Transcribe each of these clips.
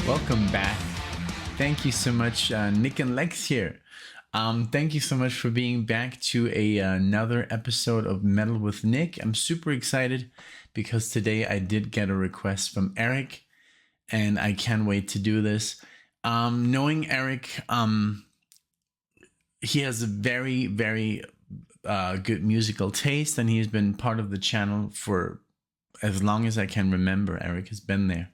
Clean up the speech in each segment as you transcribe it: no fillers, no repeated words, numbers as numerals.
Welcome back. Thank you so much, NicknLex here. Thank you so much for being back to another episode of Metal with Nick. I'm super excited because today I did get a request from Eric, and I can't wait to do this. Knowing Eric, he has a very, very good musical taste, and he's been part of the channel for as long as I can remember. Eric has been there.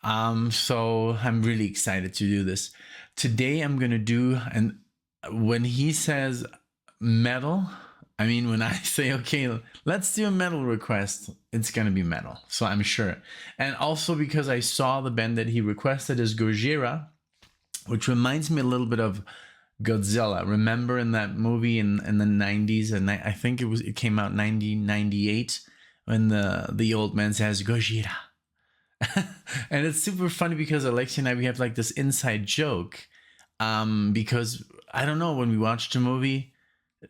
So I'm really excited to do this. Today I'm gonna do, and when he says metal, I mean, when I say, okay, let's do a metal request, it's gonna be metal. So I'm sure. And also because I saw the band that he requested is Gojira, which reminds me a little bit of Godzilla. Remember in that movie in the 90s, and I think it came out 1998 when the old man says Gojira. And it's super funny because Alexia and I, we have like this inside joke, because I don't know, when we watched the movie,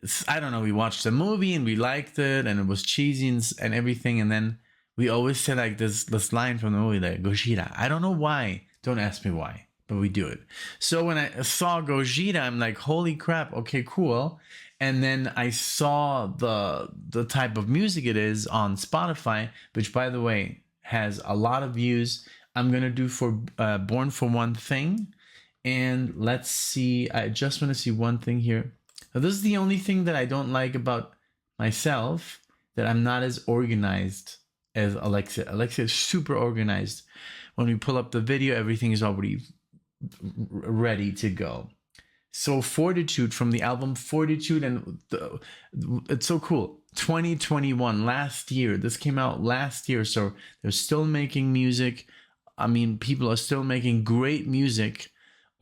we watched the movie and we liked it and it was cheesy and everything, and then we always say like this line from the movie, like Gojira. I don't know why, don't ask me why, but we do it. So when I saw Gojira, I'm like, holy crap, okay, cool. And then I saw the type of music it is on Spotify, which, by the way, has a lot of views. I'm gonna do for Born for One Thing, and let's see. I just want to see one thing here. Now, this is the only thing that I don't like about myself, that I'm not as organized as Alexia. Alexia is super organized. When we pull up the video, everything is already ready to go. So Fortitude, from the album Fortitude, and it's so cool. 2021, last year. This came out last year, so they're still making music. I mean, people are still making great music,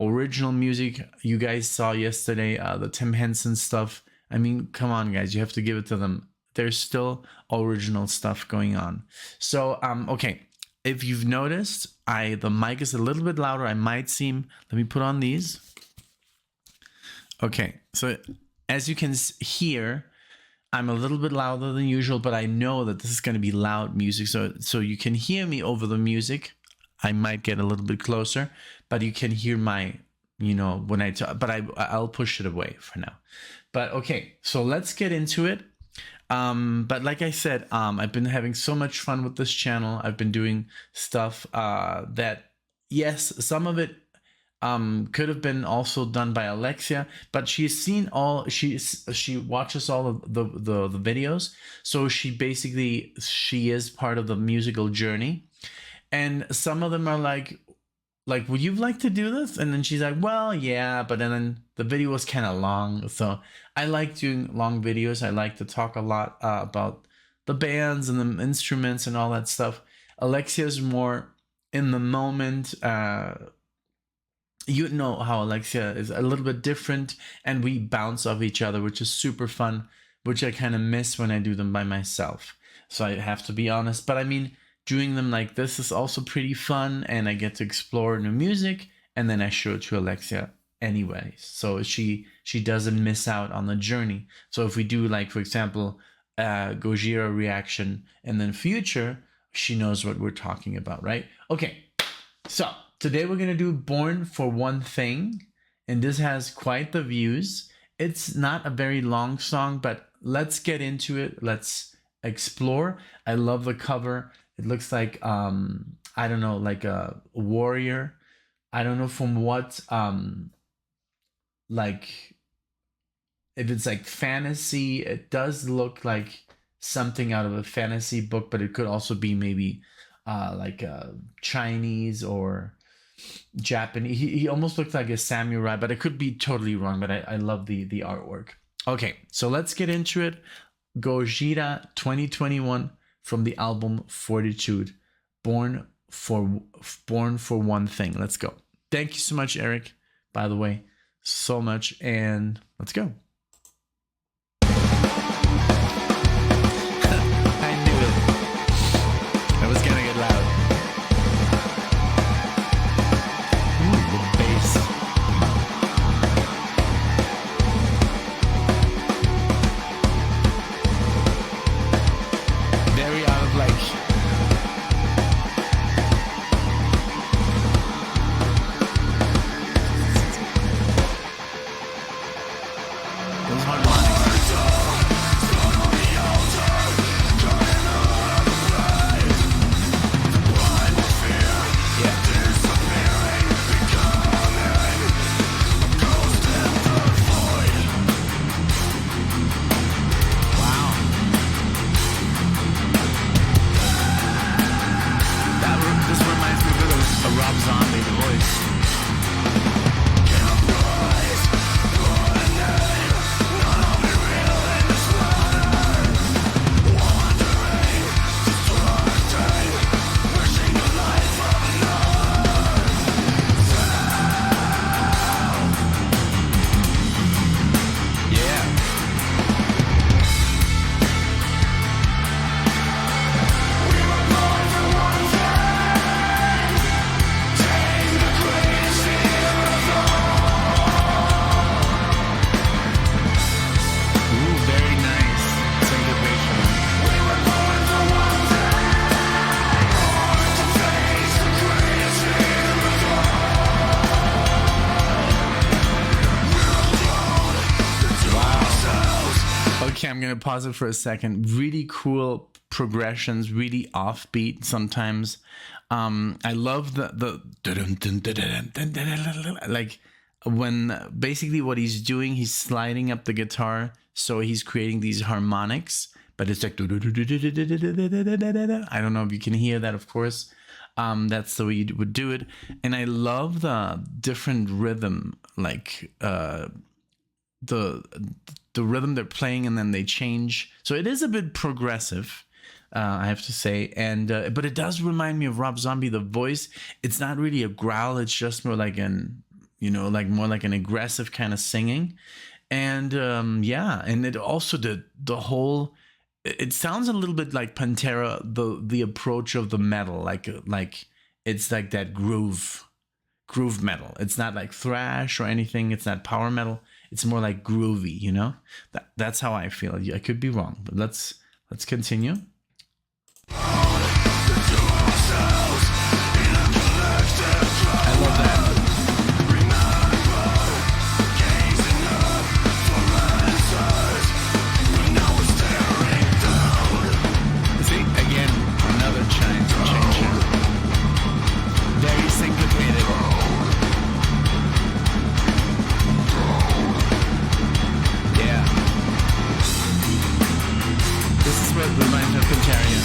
original music. You guys saw yesterday the Tim Henson stuff. I mean, come on, guys, you have to give it to them. There's still original stuff going on. So, okay, if you've noticed, the mic is a little bit louder. I might seem. Let me put on these. Okay, so as you can hear, I'm a little bit louder than usual, but I know that this is going to be loud music, so you can hear me over the music. I might get a little bit closer, but you can hear my, when I talk, but I'll push it away for now. But okay, so let's get into it. But like I said, I've been having so much fun with this channel. I've been doing stuff that, yes, some of it could have been also done by Alexia, but she's seen all, she watches all of the videos, so she is part of the musical journey. And some of them are like, would you like to do this? And then she's like, well, yeah, but then the video was kind of long, so I like doing long videos. I like to talk a lot about the bands and the instruments and all that stuff. Alexia's more in the moment. You know how Alexia is a little bit different, and we bounce off each other, which is super fun, which I kind of miss when I do them by myself. So I have to be honest, but I mean, doing them like this is also pretty fun, and I get to explore new music, and then I show it to Alexia anyway, so she doesn't miss out on the journey. So if we do, like, for example, Gojira reaction and then future, she knows what we're talking about, right? Okay, so today we're gonna do Born for One Thing, and this has quite the views. It's not a very long song, but let's get into it. Let's explore. I love the cover. It looks like, I don't know, like a warrior. I don't know from what, like, if it's like fantasy. It does look like something out of a fantasy book, but it could also be maybe like Chinese or Japanese. He almost looked like a samurai, but I could be totally wrong, but I love the artwork. Okay, so let's get into it. Gojira 2021 from the album Fortitude, Born for One Thing. Let's go. Thank you so much, Eric, by the way, so much, and let's go. I knew it. It was gonna get loud. Ooh, the bass. Very out of like Okay, I'm gonna pause it for a second. Really cool progressions, really offbeat sometimes. I love the like when basically what he's doing, he's sliding up the guitar, so he's creating these harmonics, but it's like I don't know if you can hear that, of course. That's the way you would do it, and I love the different rhythm, like the rhythm they're playing, and then they change. So it is a bit progressive, I have to say, and but it does remind me of Rob Zombie. The voice, it's not really a growl; it's just more like an, like more like an aggressive kind of singing, and yeah, and it also the whole. It sounds a little bit like Pantera, the approach of the metal, like it's like that groove metal. It's not like thrash or anything. It's not power metal. It's more like groovy, That's how I feel. I could be wrong, but let's continue. I love that. See, again, another change here. Very syncopated. Yeah. This is what reminds me of Pantera.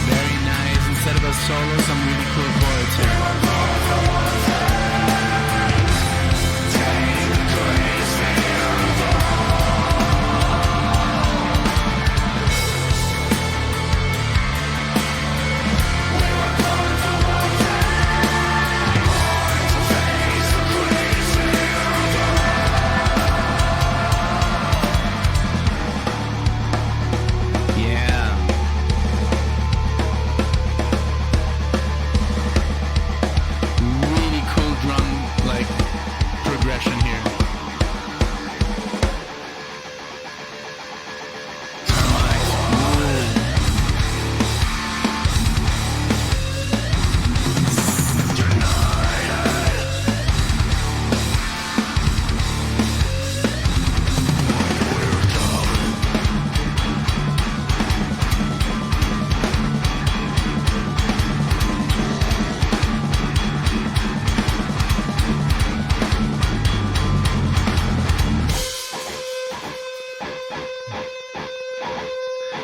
Very nice. Instead of a solo, some really cool chords here.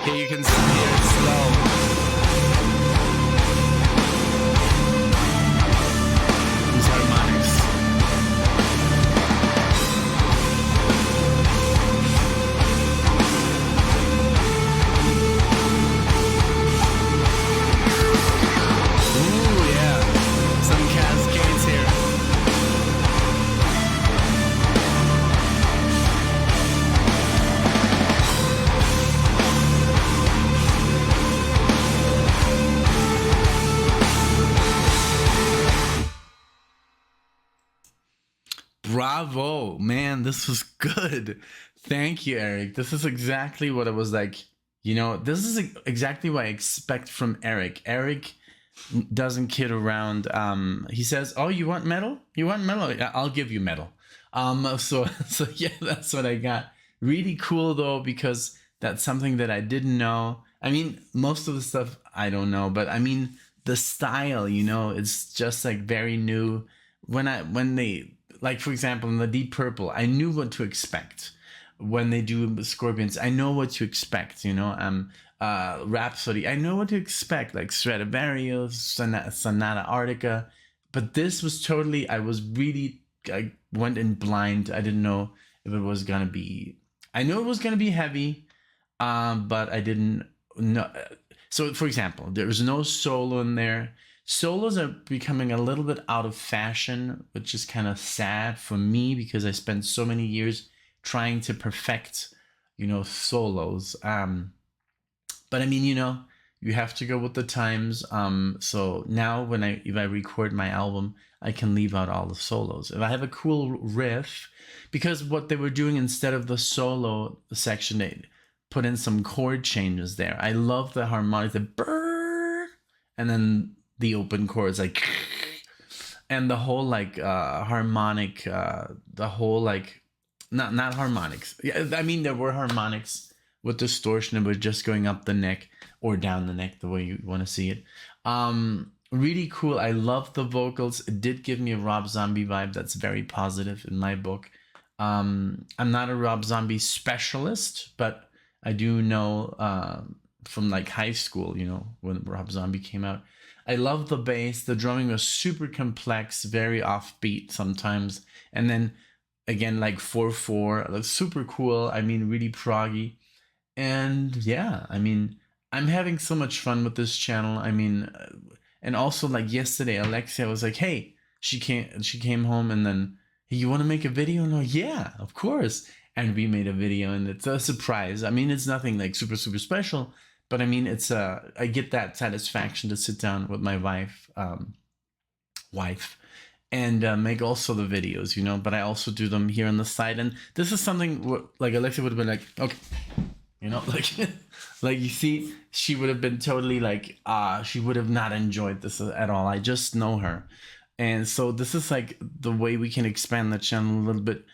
Here you can hear it slow. These harmonics. Ooh, yeah. Some cascades here. Bravo, man, this was good. Thank you, Eric. This is exactly what I was like. This is exactly what I expect from Eric. Eric doesn't kid around. He says, "Oh, you want metal? You want metal? Yeah, I'll give you metal." So yeah, that's what I got. Really cool though, because that's something that I didn't know. I mean, most of the stuff I don't know, but I mean the style, it's just like very new. When they, like, for example, in the Deep Purple, I knew what to expect. When they do Scorpions, I know what to expect. Rhapsody, I know what to expect, like Stradivarius, Sonata Arctica. But this was totally, I went in blind. I didn't know if it was gonna be. I knew it was gonna be heavy, but I didn't know. So, for example, there was no solo in there. Solos are becoming a little bit out of fashion, which is kind of sad for me because I spent so many years trying to perfect, solos. But I mean, You have to go with the times. So now if I record my album, I can leave out all the solos. If I have a cool riff, because what they were doing instead of the solo section, they put in some chord changes there. I love the harmonic, the brrr, and then the open chords like, and the whole like harmonic, the whole like, not harmonics. Yeah, I mean there were harmonics with distortion, it was just going up the neck or down the neck, the way you want to see it. Really cool. I love the vocals. It did give me a Rob Zombie vibe. That's very positive in my book. I'm not a Rob Zombie specialist, but I do know from like high school, you know, when Rob Zombie came out. I love the bass. The drumming was super complex, very offbeat sometimes. And then again, like 4/4, that's super cool. I mean, really proggy. And yeah, I mean, I'm having so much fun with this channel. I mean, and also like yesterday, Alexia was like, "Hey," she came home and then, "Hey, you want to make a video?" And I'm like, "Yeah, of course." And we made a video, and it's a surprise. I mean, it's nothing like super super special, but I mean, it's I get that satisfaction to sit down with my wife, and make also the videos, you know. But I also do them here on the side, and this is something like Alexia would have been like, "Okay." You know, like, like you see, she would have been totally like, she would have not enjoyed this at all. I just know her. And so this is like the way we can expand the channel a little bit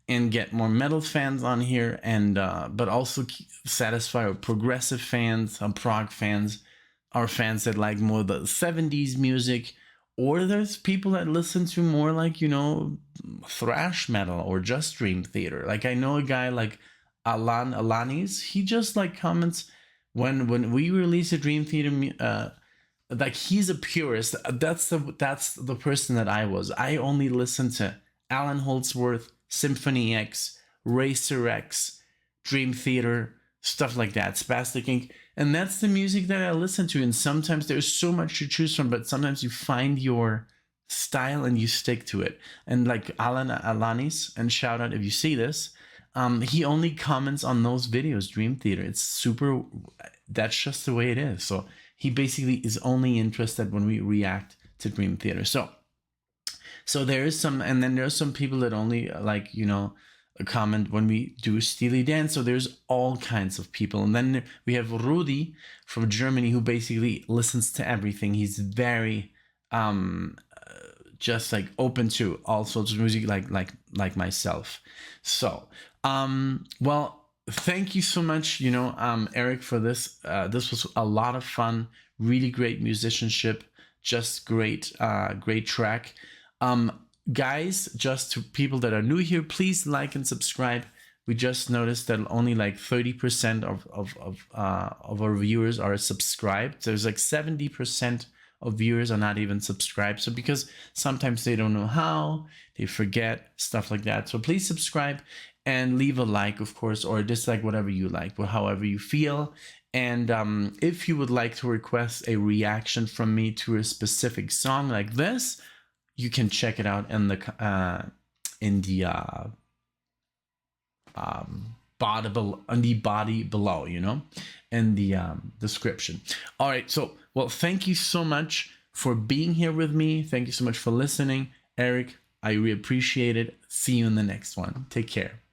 and get more metal fans on here, and but also satisfy our progressive fans, our prog fans, our fans that like more the 70s music, or there's people that listen to more like, you know, thrash metal or just Dream Theater. Like I know a guy like Alanis, he just like comments when we release a Dream Theater, like he's a purist. That's the person that I was. I only listened to Alan Holdsworth, Symphony X, Racer X, Dream Theater, stuff like that, Spastic Inc. And that's the music that I listen to. And sometimes there's so much to choose from, but sometimes you find your style and you stick to it. And like Alanis, and shout out if you see this, he only comments on those videos, Dream Theater. It's super, that's just the way it is. So he basically is only interested when we react to Dream Theater. So there is some, and then there's some people that only like, you know, comment when we do Steely Dan. So there's all kinds of people. And then we have Rudi from Germany, who basically listens to everything. He's very, just like open to all sorts of music, like myself. So well, thank you so much, you know, Eric, for this. This was a lot of fun, really great musicianship, just great track. Guys, just to people that are new here, please like and subscribe. We just noticed that only like 30% of our viewers are subscribed. There's like 70% of viewers are not even subscribed. So because sometimes they don't know how, they forget, stuff like that. So please subscribe and leave a like, of course, or dislike, whatever you like, or however you feel. And if you would like to request a reaction from me to a specific song like this, you can check it out in the body below, you know, in the description. All right, so well, thank you so much for being here with me. Thank you so much for listening, Eric. I really appreciate it. See you in the next one. Take care.